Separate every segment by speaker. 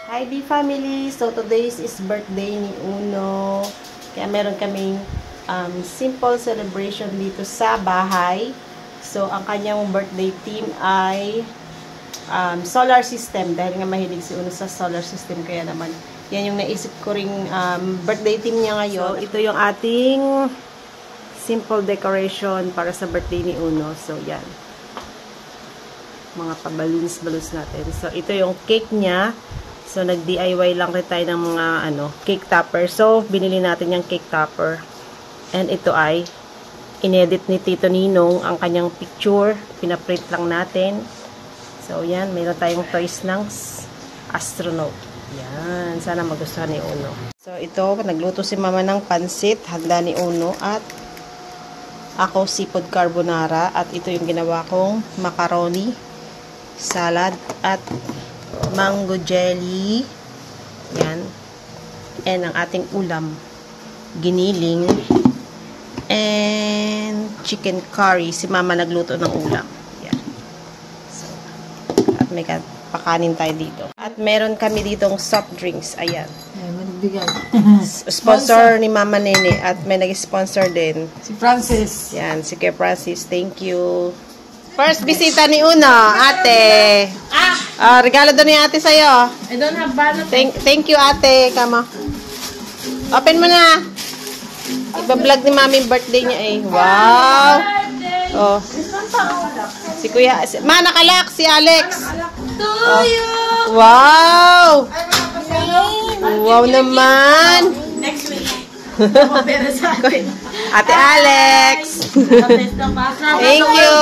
Speaker 1: Hi B family! So today is birthday ni Uno. Kaya meron kaming simple celebration dito sa bahay. So ang kanyang birthday theme ay solar system. Dahil nga mahilig si Uno sa solar system. Kaya naman yan yung naisip ko ring birthday theme niya ngayon. So ito yung ating simple decoration para sa birthday ni Uno. So yan. Mga pa-balloons natin. So ito yung cake niya. So, nag-DIY lang rin tayo ng mga, cake topper. So, binili natin yung cake topper. And ito ay, inedit ni Tito Ninong ang kanyang picture. Pinaprint lang natin. So, yan. Mayroon tayong toys ng astronaut. Yan. Sana magustuhan ni Uno. So, ito, nagluto si Mama ng pansit. Handa ni Uno. At, ako, seafood carbonara. At ito yung ginawa kong macaroni, salad, at mango jelly. Yan. And ang ating ulam, giniling. And chicken curry. Si Mama nagluto ng ulam. Yan. So, at may pakanin tayo dito. At meron kami ditong soft drinks. Ayan. Sponsor ni Mama Nene. At may nag-sponsor din.
Speaker 2: Si Francis.
Speaker 1: Yan. Si Kuya Francis. Thank you. First bisita ni Uno, ate. Regalo doon ni ate sa'yo.
Speaker 2: I don't have balot.
Speaker 1: Thank you, ate. Kama. Open mo na. Iba-vlog ni Mami birthday niya eh. Wow. Oh. Si Kuya. Nakalak si Alex. Oh. Wow. Wow naman.
Speaker 2: Next week.
Speaker 1: Ate Alex. Thank you.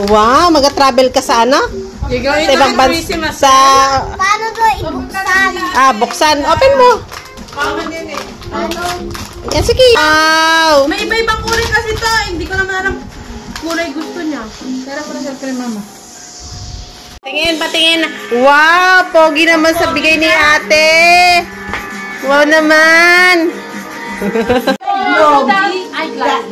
Speaker 1: Wow, mag-travel ka sa ano? Sa ibang bansa.
Speaker 3: Paano to ibuksan?
Speaker 1: Buksan. Open mo. Yan, sige. Wow.
Speaker 2: May iba-ibang kulay kasi to. Hindi ko naman alam kulay gusto niya. Pero para sa kay Mama.
Speaker 1: Tingin, patingin. Wow, pogi naman sa bigay ni ate. Wow naman.
Speaker 2: Eyeglass.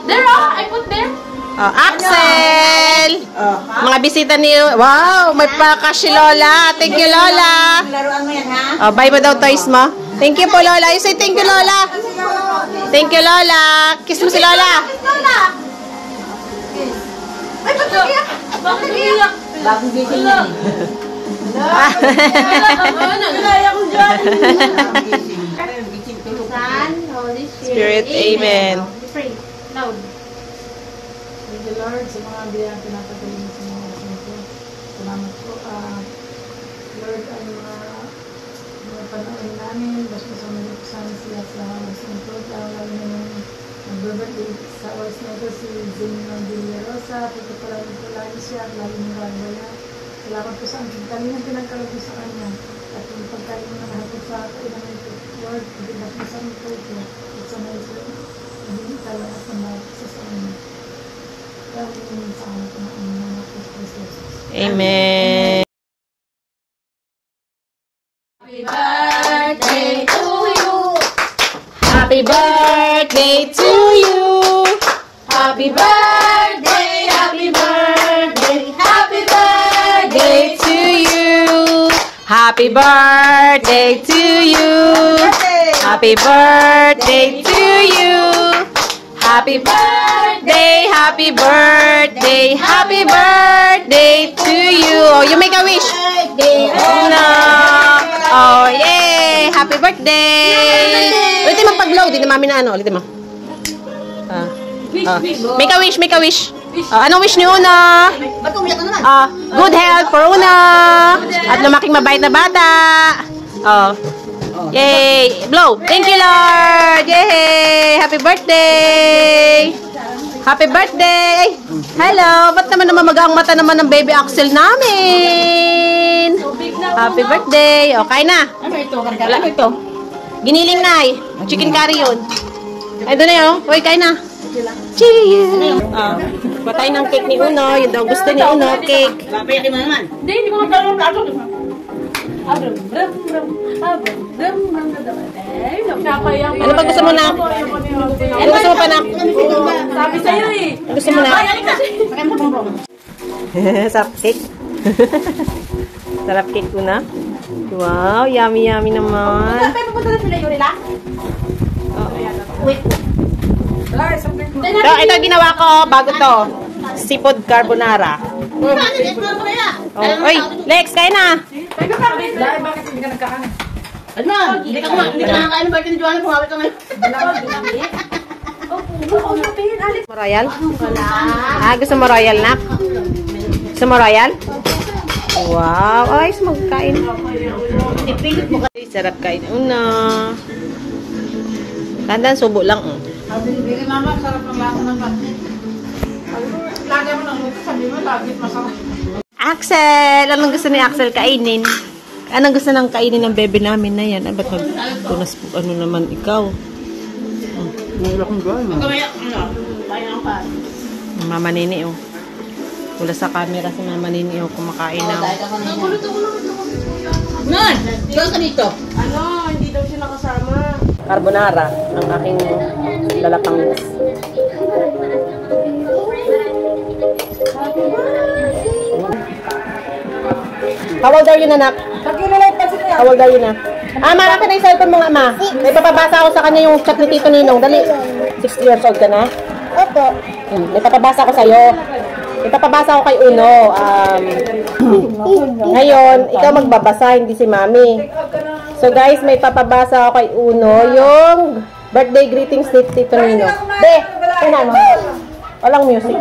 Speaker 2: There I put there.
Speaker 1: Axel. Mga bisita ni... Wow, may paka si Lola. Thank you, Lola.
Speaker 3: Laruan mo yan, ha?
Speaker 1: Buy mo daw toys mo. Thank you po, Lola. You say thank you, Lola. Thank you, Lola. Kiss mo si Lola.
Speaker 3: Ay, ba't nagiyak? Bakit nagiyak? Bagong gising yan eh.
Speaker 2: Kaya ko dyan.
Speaker 3: Son, Holy
Speaker 1: Spirit, amen.
Speaker 3: Pray. Loud.
Speaker 2: Thank you, Lord, sa mga biyang pinapagaling sa mga ko. Salamat po. Lord, ang mga panahon namin, basta sa mga kasama sila sa Santo, lalo na yung nagbabalik sa oras na ito si Zeno Villarosa, pagkapalagi po lagi siya, lalo ng gagawin. Salamat po sa aking kalinang pinagkalagay sa kanya at yung pagkain mo na lahat po sa kailangan ito. Lord, pagkabas mo sa mga ito at sa mga ito, hindi tayo at ng bawat isa sa kanya.
Speaker 1: Amen.
Speaker 3: Happy birthday to you.
Speaker 1: Happy birthday to you.
Speaker 3: Happy birthday, happy birthday, happy birthday
Speaker 1: To you. Happy birthday to you. Happy birthday to you. Happy birthday, happy birthday, happy birthday to you. Oh, you make a wish. No. Oh, yay! Happy birthday. Ulitin mo pag-blow. Di na mami na ano. Ulitin mo. Make a wish, make a wish. Anong wish ni Una?
Speaker 3: Ba't umiyak na naman?
Speaker 1: Good health for Una. At lumaking mabait na bata. Oh. Yay! Blow! Thank you, Lord! Yay! Happy birthday! Happy birthday! Hello! Ba't naman mamagang mata naman ng baby Axel namin? Happy birthday! O, kain na.
Speaker 2: Ano ito? Ano ito?
Speaker 1: Giniling na eh. Chicken curry yun. Ay, doon na yun. Uy, kain na. Cheers! Patay ng cake ni Uno. Yun daw gusto ni Uno. Cake.
Speaker 3: Papayakin mo naman.
Speaker 2: Hindi ko magkaroon na ako.
Speaker 1: Ano pa gusto mo na? Ano gusto mo pa na?
Speaker 2: Sabi sa'yo eh.
Speaker 1: Ano gusto mo na? Sa cake. Sarap cake tuna. Wow, yummy yummy naman.
Speaker 3: Tayo pupunta na sila yun nila? Wait.
Speaker 1: Ito ginawa ko bago to. Seafood carbonara. Oh, oy, Lex, kain na.
Speaker 2: Bakit hindi ka nagkakain?
Speaker 3: Ano? Hindi ka nakakain ng birthday ni Joanna. Pumawit ka ngayon.
Speaker 1: Mo royal? Gusto mo royal na? Gusto mo royal? Wow, ay, magkain. Sarap kain. Una. Tandaan, subo lang.
Speaker 2: Bili mama, sarap ng lasa ng pancit. Lagyan mo ng luto, sabi mo, lagi masarap.
Speaker 1: Axel! Anong gusto ni Axel kainin? Anong gusto nang kainin ng bebe namin na yan? Ay, ba't magtunas po? Ano naman ikaw? Mama Nini, oh. Wala sa camera si Mama Nini, oh. Kumakain na.
Speaker 3: Nan! Ikaw ka dito.
Speaker 2: Ano, hindi daw siya nakasama.
Speaker 1: Carbonara ng aking lalapangis. How old are you, anak? How old are you na? Ama, naka na yung cellphone mo nga, ma. May papabasa ako sa kanya yung chat ni Tito Ninong. Dali. 6 years old ka na? Opo. May papabasa ako sa'yo. May papabasa ako kay Uno. Ngayon, ikaw magbabasa, hindi si Mami. So guys, may papabasa ako kay Uno yung birthday greetings ni Tito Ninong. Be, ano mo? Walang music.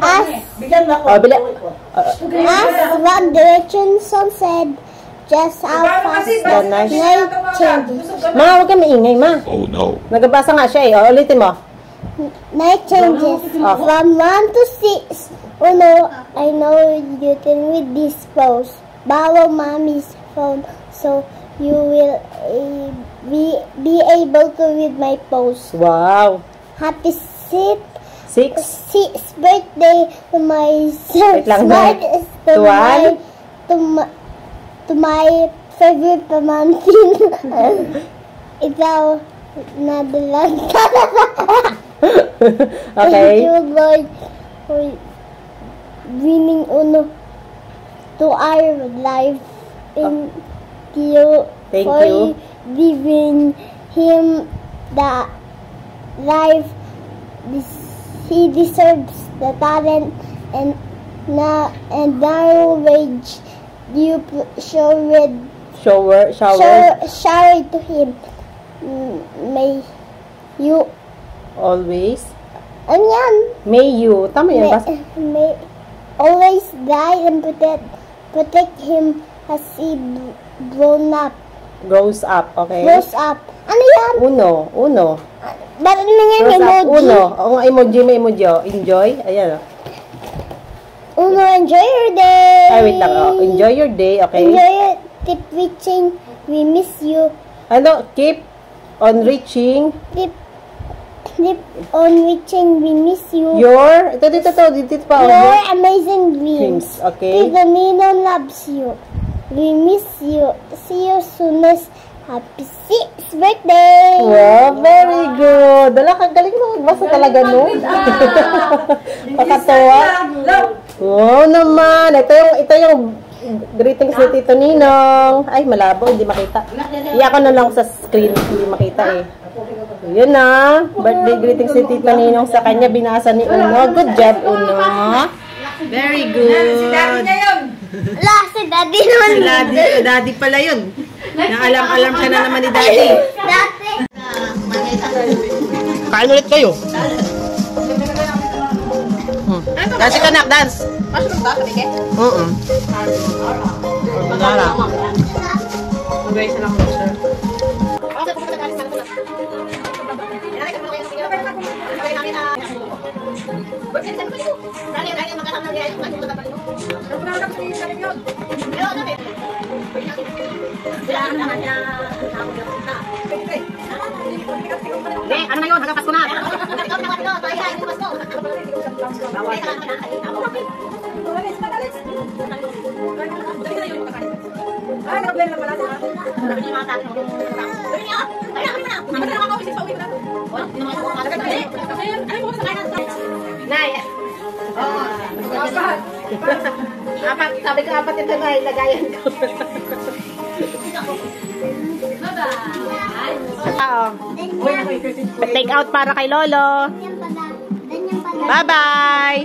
Speaker 4: As
Speaker 1: Oh, bila.
Speaker 4: One Direction song said, just how fast
Speaker 1: The night
Speaker 4: changes.
Speaker 1: Ma, huwag ka maingay, ma.
Speaker 5: Oh no.
Speaker 1: Nagbabasa nga siya eh. O, ulitin mo.
Speaker 4: Night changes from 1 to 6. Oh no, I know you can read this post. Borrow mommy's phone so you will be able to read my post.
Speaker 1: Wow.
Speaker 4: Happy
Speaker 1: 6.
Speaker 4: 6th birthday to my
Speaker 1: Wait lang, Dad. Tuwan?
Speaker 4: to my favorite pamangkin. Ikaw nadalag.
Speaker 1: Okay.
Speaker 4: Thank you, Lord, for winning Uno to our life. Thank you
Speaker 1: Thank
Speaker 4: for
Speaker 1: you.
Speaker 4: giving him the life he deserves, the talent and narrow wage you shower to him. May you
Speaker 1: Always.
Speaker 4: ano yan?
Speaker 1: May you. Tama yan.
Speaker 4: May always guide and protect him as he grown up.
Speaker 1: Grows up. Okay.
Speaker 4: Grows up. Ano yan?
Speaker 1: Uno.
Speaker 4: Bakit na nga
Speaker 1: Grows up.
Speaker 4: emoji?
Speaker 1: Uno. Oo nga, emoji. May emoji. Oh. Enjoy. Ayan.
Speaker 4: Uno, enjoy your day.
Speaker 1: Ay, wait lang. Oh. Enjoy your day. Okay.
Speaker 4: Enjoy it. Keep reaching. We miss you.
Speaker 1: Ano? Keep on reaching.
Speaker 4: Keep on reaching. We miss you.
Speaker 1: Your. Dito pa.
Speaker 4: Your amazing dreams.
Speaker 1: Okay.
Speaker 4: Tito Nino loves you. We miss you. See you soonest. Happy 6th birthday!
Speaker 1: Wow, very good. Dala, galing mo. Magbasa talaga, no? Pakatawa. Oo naman. Ito yung greetings ni Tito Ninong. Ay, malabo. Hindi makita. Iyak ko na lang sa screen. Hindi makita eh. Yun na. Birthday greetings ni Tito Ninong sa kanya. Binasa ni Uno. Good job, Uno. Very good.
Speaker 2: Si Daddy niya yun.
Speaker 4: Wala, si Daddy naman.
Speaker 1: Si Daddy pala yun. Alam ka na naman ni Daddy.
Speaker 4: Dati.
Speaker 1: Kain ulit kayo. Dance ka nak, dance. Carbonara. Ano na yun? Hanggang Pasko na. Nay. Apat. Sabi ko apat ito na ilagayan ko. Take out para kay Lolo. Bye-bye.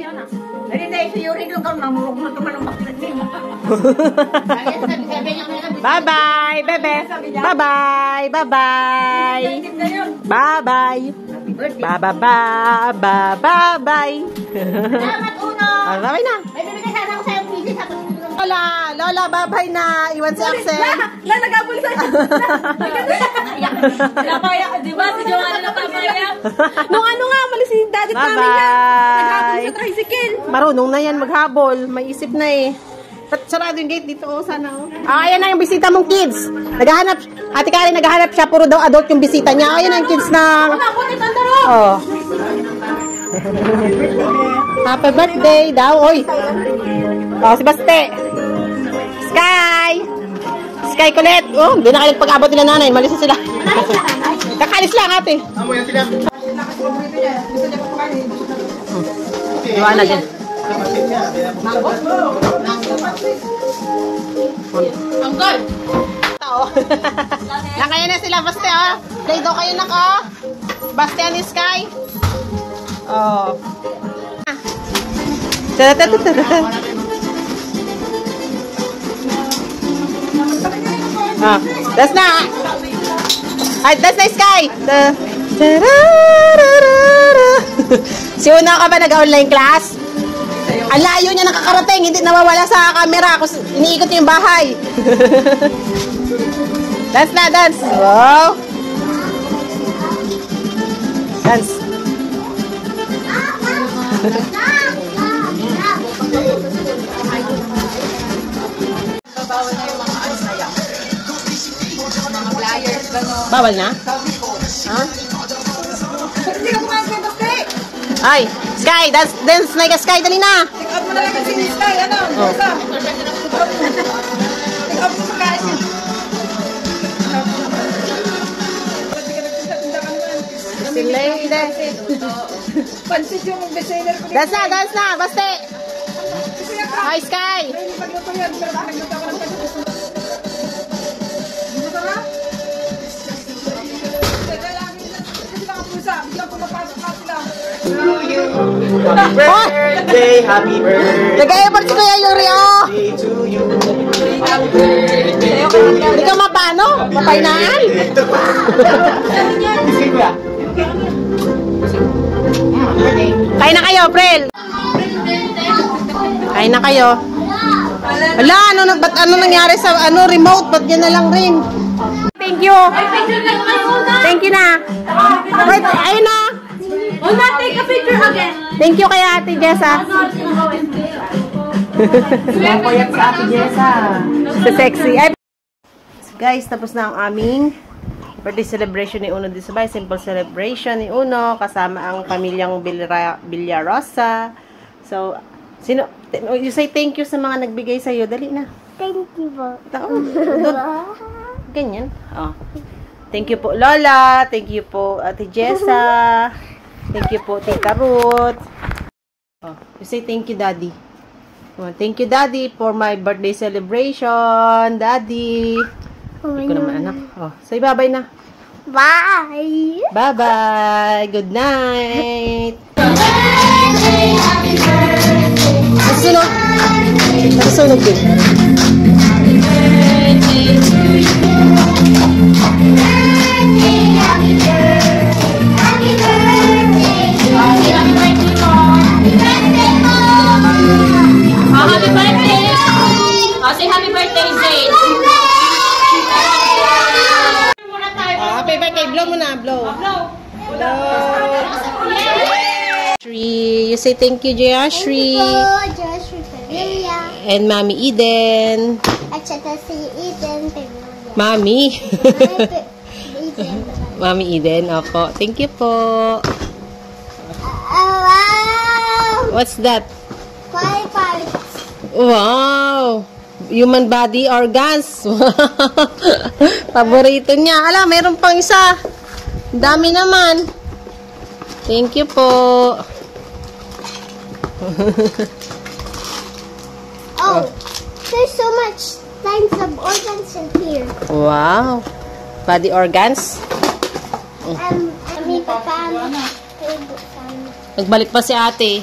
Speaker 1: Bye-bye, bebe. Bye-bye. Bye-bye. Bye-bye. Bye-bye. Bye-bye. Bye-bye na. Lola, bye-bye na. Iwan si Axel.
Speaker 3: Nagabol sa akin. Napaya, di ba? Si Joanna napapaya. Nung ano nga, malis si daddy namin yan. Naghabol sa tricycle.
Speaker 1: Marunong na yan maghabol. May isip na eh. Ba't sarado yung gate dito? Oh, sana oh. Ayan na yung bisita mong kids. Naghahanap. Ate Karen, naghahanap siya. Puro daw adult yung bisita niya. Ayan na yung kids na. Oh. Happy birthday daw. Oy. Oh, si Baste. Sky. Sky kulit. Oh, hindi na kayo pag-abot nila nanay. Malis na sila. Kakalis lang ate.
Speaker 5: Amo yan sila.
Speaker 1: Iwan na dyan.
Speaker 3: Angkol!
Speaker 1: Tao. Yan kayo na sila, Baste, oh. Play daw kayo na ko. Baste and Sky. Oh. Ah, that's na. Ay, that's na Sky. Si Una ka ba nag-online class? Ang layo niya nakakarating, hindi nawawala sa camera. Iniikot niya yung bahay. Dance na, dance. Wow. Dance. Bawal na? Ha?
Speaker 2: Hindi ka kumain kay Baste.
Speaker 1: Ay, Sky, dance na ka Sky, dali na.
Speaker 2: Take out mo na lang yung sinis Sky. Ano?
Speaker 1: Oh.
Speaker 2: Take out mo sa kain. Ba't di ka nagtinda ka naman?
Speaker 1: Si Lady.
Speaker 2: Pansit yung bestseller ko.
Speaker 1: Dance na, Baste. Hi, Sky.
Speaker 2: May pagluto yan. Pero bakit nagluto ka ng pansit? Di mo sarap? Kasi mga pusa. Biglang pumapasok na sila.
Speaker 5: Happy birthday
Speaker 1: Nag-i-effort si Kuya Yuri, oh.
Speaker 5: to you.
Speaker 1: Hindi ka mapano? Mapainaan? Kain na kayo, Prel. Kain na kayo. Wala, ba't ano nangyari sa remote? Ba't yan na lang rin? Thank you. Thank you na. Wait, ayun na.
Speaker 3: Una, take a picture again.
Speaker 1: Thank you kay Ate Jessa. Sa sexy. Ay, guys, tapos na ang aming birthday celebration ni Uno di Sabay. Simple celebration ni Uno kasama ang pamilyang Villarosa. So, you say thank you sa mga nagbigay sa iyo. Dali na.
Speaker 4: Thank you po.
Speaker 1: Ganyan. Oh. Thank you po, Lola. Thank you po, Ate Jessa. Thank you po, Tita Ruth. Oh, you say thank you, Daddy. Oh, thank you, Daddy, for my birthday celebration. Daddy. Hindi ko naman anak. Oh, say bye-bye na.
Speaker 4: Bye!
Speaker 1: Bye-bye. Good night. Nasusunog. Nasusunog din.
Speaker 3: Happy birthday! Say happy birthday, Zane.
Speaker 1: Happy birthday. Blow mo na. Blow. Blow. You say thank you, Jayashri.
Speaker 4: Joshua Pavilla.
Speaker 1: And Mami Eden.
Speaker 4: At saka si Eden Pavilla.
Speaker 1: Mami.
Speaker 4: Eden.
Speaker 1: Mami Eden. Opo. Thank you po.
Speaker 4: Wow!
Speaker 1: What's that?
Speaker 4: 5 parts.
Speaker 1: Wow! Human body organs. Paborito niya. Ala, mayroon pang isa. Dami naman. Thank you po.
Speaker 4: Oh, Oh, there's so much kinds of organs in here.
Speaker 1: Wow. Body organs. Nagbalik pa si ate.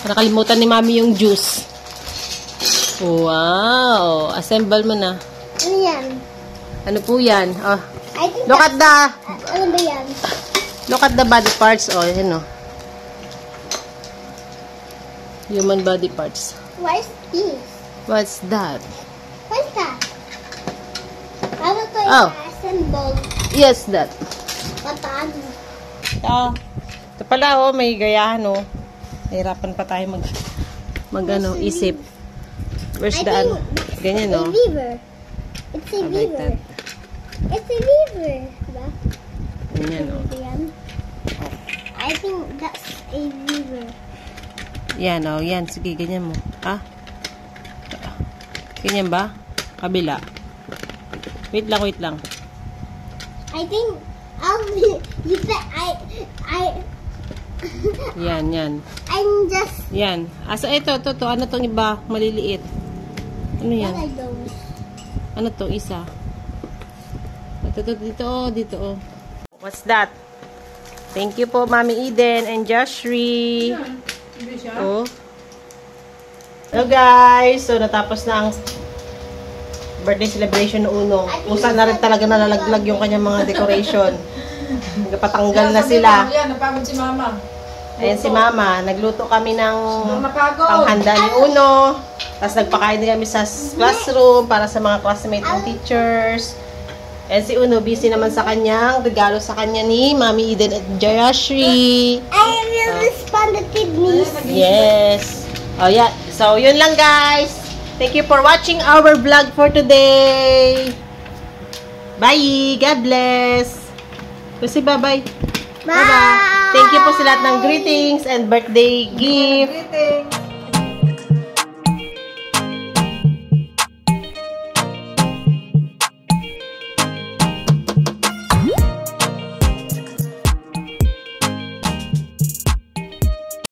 Speaker 1: Nakalimutan ni mami yung juice. Wow. Assemble mo na.
Speaker 4: Ano yan?
Speaker 1: Ano po yan? Oh.
Speaker 4: I think
Speaker 1: Look at the...
Speaker 4: ano ba yan?
Speaker 1: Look at the body parts. Oh, yun oh. Human body parts.
Speaker 4: What is this?
Speaker 1: What's that?
Speaker 4: What's that? Paano to
Speaker 1: Oh.
Speaker 4: i-assemble?
Speaker 1: Yes, that.
Speaker 4: Paano?
Speaker 1: Ito pala oh, may gayahan oh. Nahirapan pa tayo mag isip. Where's the ano? Ganyan oh.
Speaker 4: A lever. It's a
Speaker 1: Like
Speaker 4: lever.
Speaker 1: that.
Speaker 4: It's a lever. Diba?
Speaker 1: Ganyan oh.
Speaker 4: Yan. I think that's a lever.
Speaker 1: Yan oh, yan. Sige, ganyan mo. Ah? Ganyan ba? Kabila. Wait lang.
Speaker 4: I think you said
Speaker 1: Yan.
Speaker 4: I'm just
Speaker 1: Yan. Asa ito. Ano tong iba? Maliliit. Ano yan?
Speaker 4: what are those?
Speaker 1: Ano tong isa? Dito oh. What's that? Thank you po, Mami Eden and Joshry. Oh. Hello guys. So, natapos na ang birthday celebration ng Uno. Kung saan na rin talaga nalalaglag yung kanyang mga decoration. Nagpatanggal na sila.
Speaker 2: Yan, napagod si Mama.
Speaker 1: Ayan si Mama. Nagluto kami ng
Speaker 2: Napagod.
Speaker 1: panghanda ni Uno. Tapos nagpakain din kami sa classroom para sa mga classmates and teachers. And si Uno, busy naman sa kanyang regalo sa kanya ni Mami Eden at Jayashri.
Speaker 4: I will respond to kidneys.
Speaker 1: Yes. Oh, yeah. So, yun lang guys. Thank you for watching our vlog for today. Bye. God bless. Kasi bye-bye.
Speaker 4: Bye.
Speaker 1: Thank you po sa lahat ng greetings and birthday gift.
Speaker 2: Greeting.